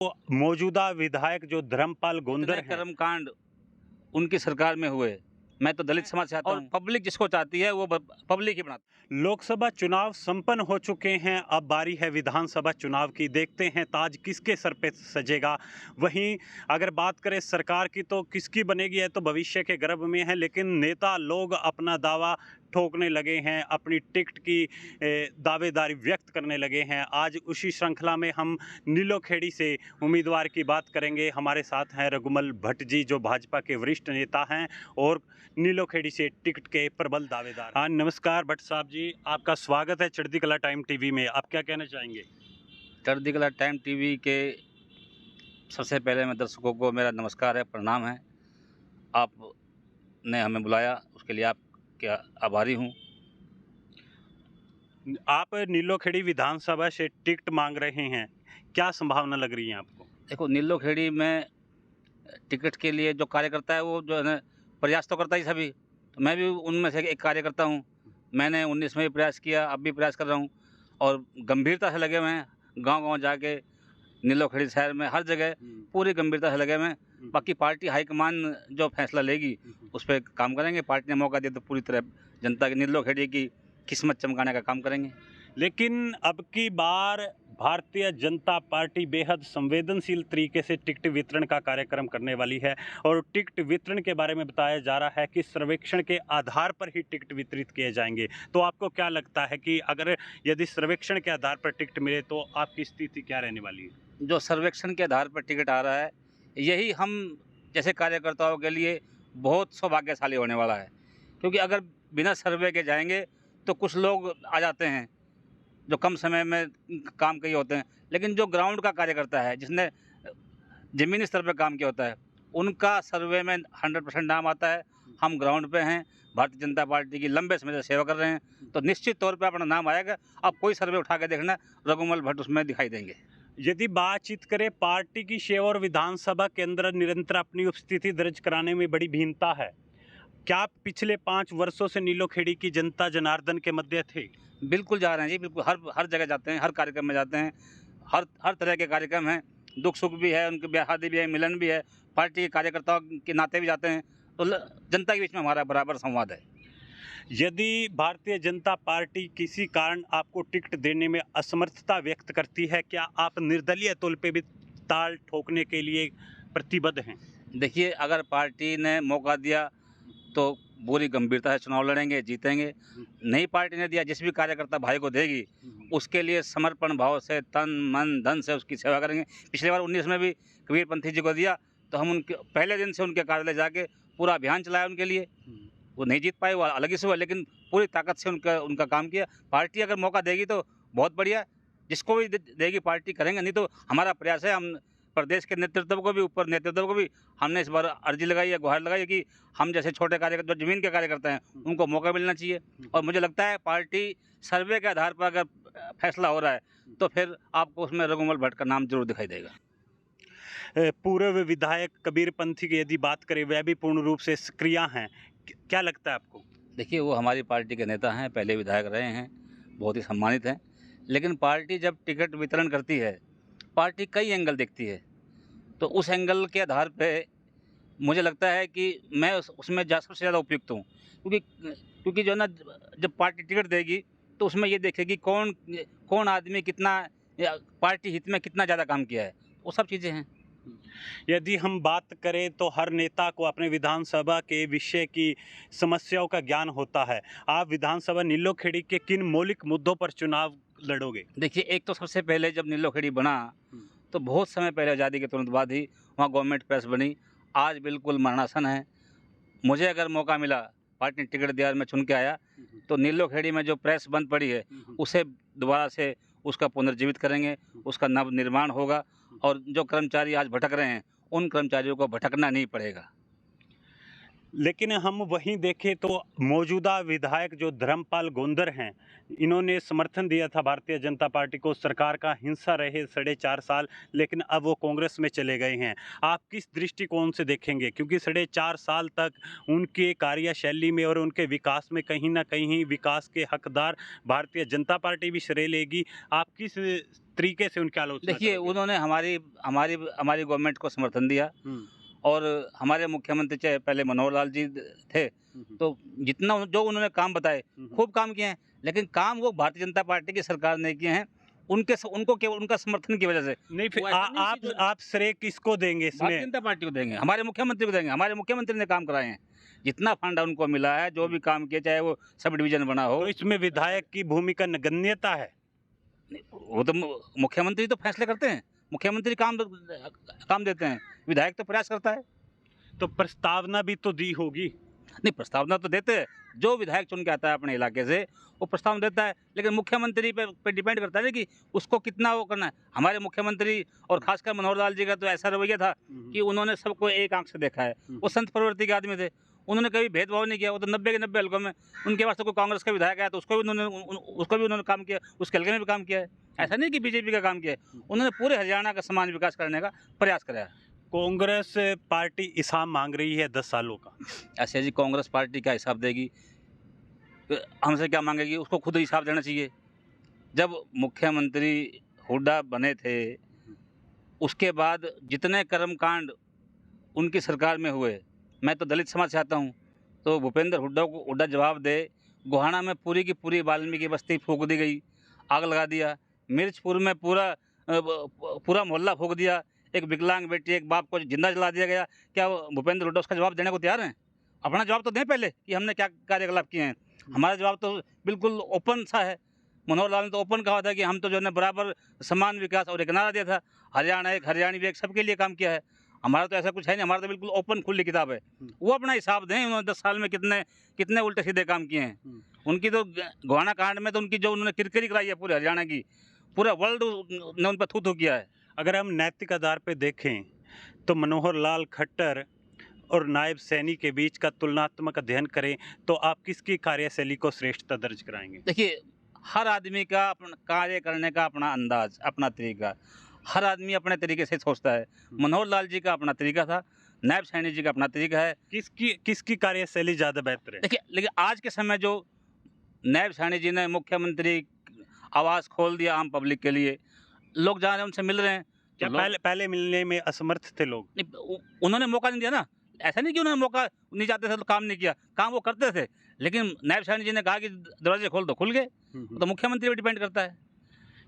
तो मौजूदा विधायक जो धर्मपाल गोंदर इतने हैं, कर्मकांड उनकी सरकार में हुए। मैं तो दलित समाज से आता हूँ। पब्लिक जिसको चाहती है वो पब्लिक ही बनाती लोकसभा चुनाव संपन्न हो चुके हैं। अब बारी है विधानसभा चुनाव की। देखते हैं ताज किसके सर पे सजेगा। वहीं अगर बात करें सरकार की तो किसकी बनेगी है तो भविष्य के गर्भ में है, लेकिन नेता लोग अपना दावा ठोकने लगे हैं, अपनी टिकट की दावेदारी व्यक्त करने लगे हैं। आज उसी श्रृंखला में हम नीलोखेड़ी से उम्मीदवार की बात करेंगे। हमारे साथ हैं रघुमल भट्ट जी, जो भाजपा के वरिष्ठ नेता हैं और नीलोखेड़ी से टिकट के प्रबल दावेदार। हाँ, नमस्कार भट्ट साहब जी, आपका स्वागत है चढ़ती कला टाइम टीवी में। आप क्या कहना चाहेंगे? चढ़ती कला टाइम टीवी के सबसे पहले मैं दर्शकों को मेरा नमस्कार है, प्रणाम है। आपने हमें बुलाया उसके लिए आपके आभारी हूँ। आप नीलोखेड़ी विधानसभा से टिकट मांग रहे हैं, क्या संभावना लग रही है आपको? देखो, नीलोखेड़ी में टिकट के लिए जो कार्यकर्ता है वो जो है ना, प्रयास तो करता ही सभी, तो मैं भी उनमें से एक कार्यकर्ता हूँ। मैंने 19 में भी प्रयास किया, अब भी प्रयास कर रहा हूँ और गंभीरता से लगे हुए हैं। गांव-गांव जाके नीलोखेड़ी शहर में हर जगह पूरी गंभीरता से लगे हुए हैं। बाकी पार्टी हाईकमान जो फैसला लेगी उस पर काम करेंगे। पार्टी ने मौका दिया तो पूरी तरह जनता की नीलोखेड़ी की किस्मत चमकाने का काम करेंगे। लेकिन अब की बार भारतीय जनता पार्टी बेहद संवेदनशील तरीके से टिकट वितरण का कार्यक्रम करने वाली है और टिकट वितरण के बारे में बताया जा रहा है कि सर्वेक्षण के आधार पर ही टिकट वितरित किए जाएंगे। तो आपको क्या लगता है कि अगर यदि सर्वेक्षण के आधार पर टिकट मिले तो आपकी स्थिति क्या रहने वाली है? जो सर्वेक्षण के आधार पर टिकट आ रहा है, यही हम जैसे कार्यकर्ताओं के लिए बहुत सौभाग्यशाली होने वाला है। क्योंकि अगर बिना सर्वे के जाएंगे तो कुछ लोग आ जाते हैं जो कम समय में काम किए होते हैं, लेकिन जो ग्राउंड का कार्यकर्ता है जिसने ज़मीनी स्तर पर काम किया होता है, उनका सर्वे में 100% नाम आता है। हम ग्राउंड पे हैं, भारतीय जनता पार्टी की लंबे समय से सेवा कर रहे हैं, तो निश्चित तौर पे अपना नाम आएगा। आप कोई सर्वे उठा के देखना, रघुमल भट्ट उसमें दिखाई देंगे। यदि बातचीत करें पार्टी की सेवा और विधानसभा के अंदर निरंतर अपनी उपस्थिति दर्ज कराने में बड़ी भिन्नता है। क्या आप पिछले 5 वर्षों से नीलोखेड़ी की जनता जनार्दन के मध्य थे? बिल्कुल जा रहे हैं जी, बिल्कुल हर जगह जाते हैं, हर कार्यक्रम में जाते हैं। हर तरह के कार्यक्रम हैं, दुख-सुख भी है, उनके ब्याह शादी भी है, मिलन भी है, पार्टी के कार्यकर्ताओं के नाते भी जाते हैं। तो जनता के बीच में हमारा बराबर संवाद है। यदि भारतीय जनता पार्टी किसी कारण आपको टिकट देने में असमर्थता व्यक्त करती है, क्या आप निर्दलीय तौर पे भी ताल ठोकने के लिए प्रतिबद्ध हैं? देखिए, अगर पार्टी ने मौका दिया तो पूरी गंभीरता से चुनाव लड़ेंगे, जीतेंगे। नई पार्टी ने दिया, जिस भी कार्यकर्ता भाई को देगी उसके लिए समर्पण भाव से तन मन धन से उसकी सेवा करेंगे। पिछली बार 19 में भी कबीरपंथी जी को दिया तो हम उनके पहले दिन से उनके कार्यालय जाके पूरा अभियान चलाया उनके लिए। वो नहीं जीत पाए, वो अलग ही से हुआ, लेकिन पूरी ताकत से उनका काम किया। पार्टी अगर मौका देगी तो बहुत बढ़िया, जिसको भी देगी पार्टी करेंगे। नहीं तो हमारा प्रयास है, हम प्रदेश के नेतृत्व को भी, ऊपर नेतृत्व को भी हमने इस बार अर्जी लगाई है, गुहार लगाई है कि हम जैसे छोटे कार्यकर्ता जो ज़मीन के कार्यकर्ता हैं उनको मौका मिलना चाहिए। और मुझे लगता है पार्टी सर्वे के आधार पर अगर फैसला हो रहा है तो फिर आपको उसमें रघुमल भट्ट का नाम जरूर दिखाई देगा। पूर्व विधायक कबीरपंथी की यदि बात करें, वह भी पूर्ण रूप से सक्रिय हैं। क्या लगता है आपको? देखिए, वो हमारी पार्टी के नेता हैं, पहले विधायक रहे हैं, बहुत ही सम्मानित हैं। लेकिन पार्टी जब टिकट वितरण करती है, पार्टी कई एंगल देखती है, तो उस एंगल के आधार पे मुझे लगता है कि मैं उसमें सबसे ज़्यादा उपयुक्त हूँ। क्योंकि जो है ना, जब पार्टी टिकट देगी तो उसमें ये देखेगी कौन आदमी कितना पार्टी हित में कितना ज़्यादा काम किया है, वो सब चीज़ें हैं। यदि हम बात करें तो हर नेता को अपने विधानसभा के विषय की समस्याओं का ज्ञान होता है। आप विधानसभा नीलोखेड़ी के किन मौलिक मुद्दों पर चुनाव लड़ोगे? देखिए, एक तो सबसे पहले जब नीलोखेड़ी बना तो बहुत समय पहले, आज़ादी के तुरंत बाद ही वहाँ गवर्नमेंट प्रेस बनी। आज बिल्कुल मरणासन है। मुझे अगर मौका मिला, पार्टी ने टिकट दिया और मैं चुन के आया, तो नीलोखेड़ी में जो प्रेस बंद पड़ी है उसे दोबारा से उसका पुनर्जीवित करेंगे, उसका नव निर्माण होगा और जो कर्मचारी आज भटक रहे हैं उन कर्मचारियों को भटकना नहीं पड़ेगा। लेकिन हम वहीं देखें तो मौजूदा विधायक जो धर्मपाल गोंदर हैं, इन्होंने समर्थन दिया था भारतीय जनता पार्टी को, सरकार का हिस्सा रहे 4.5 साल, लेकिन अब वो कांग्रेस में चले गए हैं। आप किस दृष्टिकोण से देखेंगे? क्योंकि 4.5 साल तक उनके कार्यशैली में और उनके विकास में कहीं न कहीं विकास के हकदार भारतीय जनता पार्टी भी श्रेय लेगी। आप किस तरीके से उनकी आलोचना देखिए, करोगे? उन्होंने हमारी हमारी हमारी गवर्नमेंट को समर्थन दिया हुँ, और हमारे मुख्यमंत्री चाहे पहले मनोहर लाल जी थे, हुँ, हुँ, तो जितना जो उन्होंने काम बताए, हुँ, हुँ। खूब काम किए हैं। लेकिन काम वो भारतीय जनता पार्टी की सरकार ने किए हैं, उनको केवल उनका समर्थन की वजह से। नहीं, फिर वो ऐसा नहीं कि जो आप श्रेय किसको देंगे भारतीय इसमें? जनता पार्टी को देंगे, हमारे मुख्यमंत्री को देंगे। हमारे मुख्यमंत्री ने काम कराए हैं। जितना फंड उनको मिला है, जो भी काम किए, चाहे वो सब डिवीज़न बना हो, तो इसमें विधायक की भूमिका नगण्यता है। वो तो मुख्यमंत्री तो फैसले करते हैं। मुख्यमंत्री काम देते हैं, विधायक तो प्रयास करता है। तो प्रस्तावना भी तो दी होगी। नहीं, प्रस्तावना तो देते हैं। जो विधायक चुन के आता है अपने इलाके से, वो प्रस्तावना देता है, लेकिन मुख्यमंत्री पे डिपेंड करता है ना कि उसको कितना वो करना है। हमारे मुख्यमंत्री और खासकर मनोहर लाल जी का तो ऐसा रवैया था कि उन्होंने सबको एक आंख से देखा है। वो संत प्रवृत्ति के आदमी थे। उन्होंने कभी भेदभाव नहीं किया। वो तो 90 के 90 हलकों में उनके पास तो कोई कांग्रेस का विधायक आया तो उसको भी उन्होंने काम किया, उसके हलके में भी काम किया है। ऐसा नहीं कि बीजेपी का काम किया है। उन्होंने पूरे हरियाणा का समान विकास करने का प्रयास करा है। कांग्रेस पार्टी हिसाब मांग रही है 10 सालों का। ऐसे जी कांग्रेस पार्टी क्या हिसाब देगी? हमसे क्या मांगेगी? उसको खुद हिसाब देना चाहिए। जब मुख्यमंत्री हुड्डा बने थे, उसके बाद जितने कर्मकांड उनकी सरकार में हुए, मैं तो दलित समाज से आता हूँ, तो भूपेंद्र हुड्डा जवाब दे। गोहाना में पूरी की पूरी वाल्मीकि बस्ती फूँक दी गई, आग लगा दिया। मिर्चपुर में पूरा मोहल्ला फूँक दिया। एक विकलांग बेटी, एक बाप को जिंदा जला दिया गया। क्या भूपेंद्र हुड्डा उसका जवाब देने को तैयार हैं? अपना जवाब तो दें पहले कि हमने क्या कार्यकलाप किए हैं। हमारा जवाब तो बिल्कुल ओपन सा है। मनोहर लाल ने तो ओपन कहा था कि हम तो जो है ना बराबर समान विकास, और एक नारा दिया था, हरियाणा एक, हरियाणवी एक, सबके लिए काम किया है। हमारा तो ऐसा कुछ है नहीं, हमारा तो बिल्कुल ओपन खुली किताब है। वो अपना हिसाब दें, उन्होंने 10 साल में कितने कितने उल्टे सीधे काम किए हैं। उनकी तो गोहाना कांड में तो उनकी जो उन्होंने किरकिरी कराई है पूरे हरियाणा की, पूरा वर्ल्ड ने उन पर थू किया है। अगर हम नैतिक आधार पे देखें तो मनोहर लाल खट्टर और नायब सैनी के बीच का तुलनात्मक अध्ययन करें तो आप किसकी कार्यशैली को श्रेष्ठता दर्ज कराएंगे? देखिए, हर आदमी का अपना कार्य करने का अपना अंदाज, अपना तरीका, हर आदमी अपने तरीके से सोचता है। मनोहर लाल जी का अपना तरीका था, नायब सैनी जी का अपना तरीका है। किसकी कार्यशैली ज़्यादा बेहतर है? देखिए, लेकिन आज के समय जो नायब सैनी जी ने मुख्यमंत्री आवास खोल दिया आम पब्लिक के लिए, लोग जा रहे हैं, उनसे मिल रहे हैं। क्या पहले मिलने में असमर्थ थे लोग? नहीं, उन्होंने मौका नहीं दिया ना। ऐसा नहीं कि उन्होंने मौका नहीं चाहते थे तो काम नहीं किया, काम वो करते थे। लेकिन नायब सैनी जी ने कहा कि दरवाजे खोल दो, खुल गए। तो मुख्यमंत्री पर डिपेंड करता है।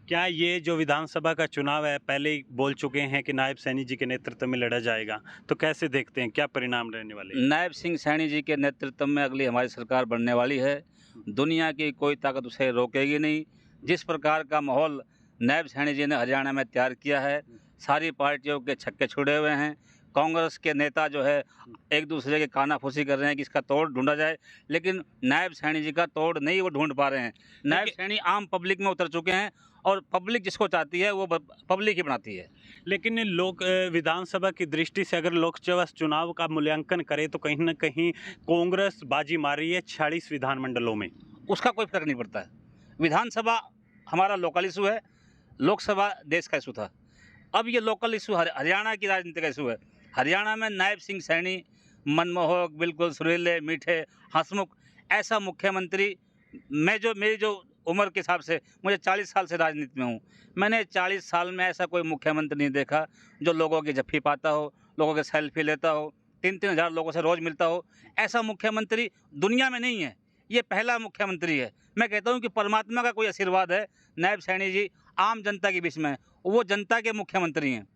क्या ये जो विधानसभा का चुनाव है, पहले ही बोल चुके हैं कि नायब सैनी जी के नेतृत्व में लड़ा जाएगा, तो कैसे देखते हैं, क्या परिणाम रहने वाले हैं? नायब सिंह सैनी जी के नेतृत्व में अगली हमारी सरकार बनने वाली है। दुनिया की कोई ताकत उसे रोकेगी नहीं। जिस प्रकार का माहौल नायब सैनी जी ने हरियाणा में तैयार किया है, सारी पार्टियों के छक्के छुड़े हुए हैं। कांग्रेस के नेता जो है एक दूसरे के कानाफूसी कर रहे हैं कि इसका तोड़ ढूंढा जाए, लेकिन नायब सैनी जी का तोड़ नहीं वो ढूंढ पा रहे हैं। नायब सैनी आम पब्लिक में उतर चुके हैं और पब्लिक जिसको चाहती है वो पब्लिक ही बनाती है। लेकिन विधानसभा की दृष्टि से अगर लोकसभा चुनाव का मूल्यांकन करें तो कहीं न कहीं कांग्रेस बाजी मार रही है 46 विधानमंडलों में। उसका कोई फर्क नहीं पड़ता है। विधानसभा हमारा लोकल इशू है, लोकसभा देश का इशू था। अब ये लोकल इशू हरियाणा की राजनीति का इशू है। हरियाणा में नायब सिंह सैनी मनमोहक, बिल्कुल सुरीले, मीठे, हंसमुख ऐसा मुख्यमंत्री, मेरी जो उम्र के हिसाब से, मुझे 40 साल से राजनीति में हूँ, मैंने 40 साल में ऐसा कोई मुख्यमंत्री नहीं देखा जो लोगों की जफ्फी पाता हो, लोगों के सेल्फी लेता हो, 3-3 हज़ार लोगों से रोज़ मिलता हो। ऐसा मुख्यमंत्री दुनिया में नहीं है। ये पहला मुख्यमंत्री है। मैं कहता हूँ कि परमात्मा का कोई आशीर्वाद है। नायब सैनी जी आम जनता के बीच में हैं, वो जनता के मुख्यमंत्री हैं।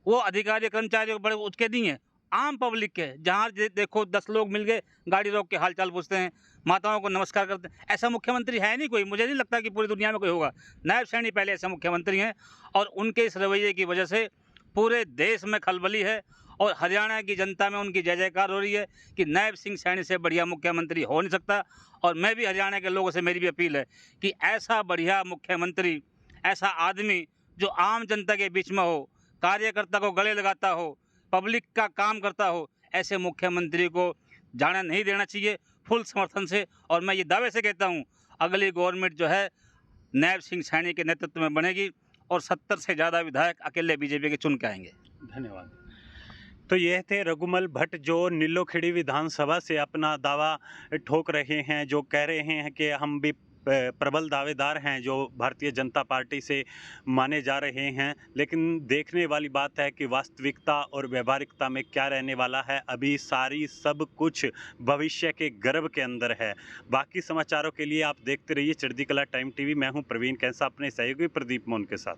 वो अधिकारी कर्मचारी बड़े उसके नहीं है, आम पब्लिक के। जहाँ देखो 10 लोग मिल गए, गाड़ी रोक के हाल चाल पूछते हैं, माताओं को नमस्कार करते हैं। ऐसा मुख्यमंत्री है नहीं कोई, मुझे नहीं लगता कि पूरी दुनिया में कोई होगा। नायब सैनी पहले ऐसे मुख्यमंत्री हैं और उनके इस रवैये की वजह से पूरे देश में खलबली है और हरियाणा की जनता में उनकी जय जयकार हो रही है कि नायब सिंह सैनी से बढ़िया मुख्यमंत्री हो नहीं सकता। और मैं भी हरियाणा के लोगों से, मेरी भी अपील है कि ऐसा बढ़िया मुख्यमंत्री, ऐसा आदमी जो आम जनता के बीच में हो, कार्यकर्ता को गले लगाता हो, पब्लिक का काम करता हो, ऐसे मुख्यमंत्री को जाने नहीं देना चाहिए फुल समर्थन से। और मैं ये दावे से कहता हूँ अगली गवर्नमेंट जो है नैब सिंह सैनी के नेतृत्व में बनेगी और 70 से ज़्यादा विधायक अकेले बीजेपी के चुन के आएंगे। धन्यवाद। तो ये थे रघुमल भट्ट जो नीलोखेड़ी विधानसभा से अपना दावा ठोक रहे हैं, जो कह रहे हैं कि हम भी प्रबल दावेदार हैं जो भारतीय जनता पार्टी से माने जा रहे हैं। लेकिन देखने वाली बात है कि वास्तविकता और व्यवहारिकता में क्या रहने वाला है। अभी सारी सब कुछ भविष्य के गर्भ के अंदर है। बाकी समाचारों के लिए आप देखते रहिए चढ़ती कला टाइम टीवी। मैं हूं प्रवीण कैंसा अपने सहयोगी प्रदीप मोहन के साथ।